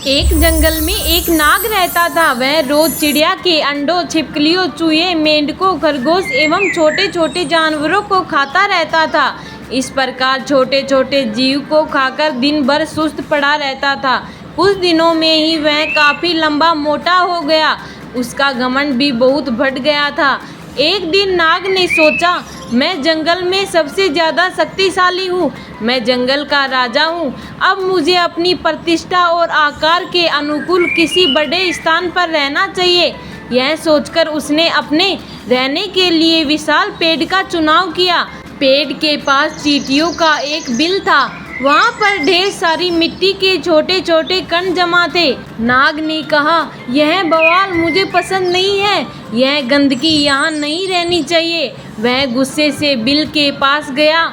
एक जंगल में एक नाग रहता था। वह रोज चिड़िया के अंडों, छिपकलियों, चूहे, मेंढकों, खरगोश एवं छोटे छोटे जानवरों को खाता रहता था। इस प्रकार छोटे छोटे जीव को खाकर दिन भर सुस्त पड़ा रहता था। कुछ दिनों में ही वह काफी लंबा मोटा हो गया। उसका घमंड भी बहुत बढ़ गया था। एक दिन नाग ने सोचा, मैं जंगल में सबसे ज्यादा शक्तिशाली हूँ, मैं जंगल का राजा हूँ। अब मुझे अपनी प्रतिष्ठा और आकार के अनुकूल किसी बड़े स्थान पर रहना चाहिए। यह सोचकर उसने अपने रहने के लिए विशाल पेड़ का चुनाव किया। पेड़ के पास चींटियों का एक बिल था। वहाँ पर ढेर सारी मिट्टी के छोटे छोटे कण जमा थे। नाग ने कहा, यह बवाल मुझे पसंद नहीं है, यह गंदगी यहाँ नहीं रहनी चाहिए। वह गुस्से से बिल के पास गया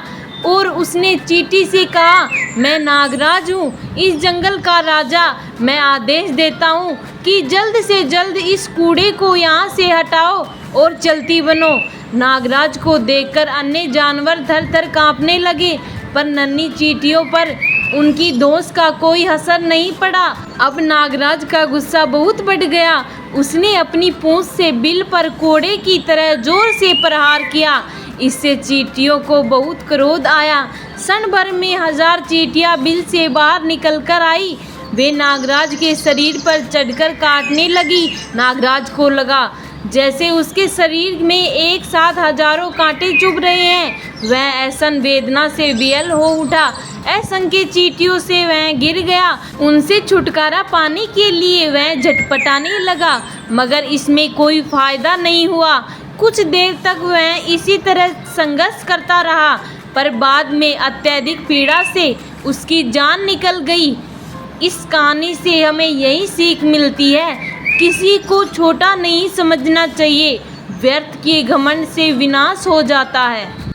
और उसने चींटी से कहा, मैं नागराज हूँ, इस जंगल का राजा। मैं आदेश देता हूँ कि जल्द से जल्द इस कूड़े को यहाँ से हटाओ और चलती बनो। नागराज को देखकर अन्य जानवर थर थर काँपने लगे, पर नन्ही चींटियों पर उनकी दोष का कोई असर नहीं पड़ा। अब नागराज का गुस्सा बहुत बढ़ गया। उसने अपनी पूंछ से बिल पर कोड़े की तरह जोर से प्रहार किया। इससे चींटियों को बहुत क्रोध आया। क्षण भर में 1000 चींटियां बिल से बाहर निकलकर आई। वे नागराज के शरीर पर चढ़कर काटने लगी। नागराज को लगा जैसे उसके शरीर में एक साथ हजारों कांटे चुभ रहे हैं। वह ऐसन वेदना से विहल हो उठा। असंख्य चींटियों से वह गिर गया। उनसे छुटकारा पाने के लिए वह झटपटाने लगा, मगर इसमें कोई फायदा नहीं हुआ। कुछ देर तक वह इसी तरह संघर्ष करता रहा, पर बाद में अत्यधिक पीड़ा से उसकी जान निकल गई। इस कहानी से हमें यही सीख मिलती है, किसी को छोटा नहीं समझना चाहिए। व्यर्थ के घमंड से विनाश हो जाता है।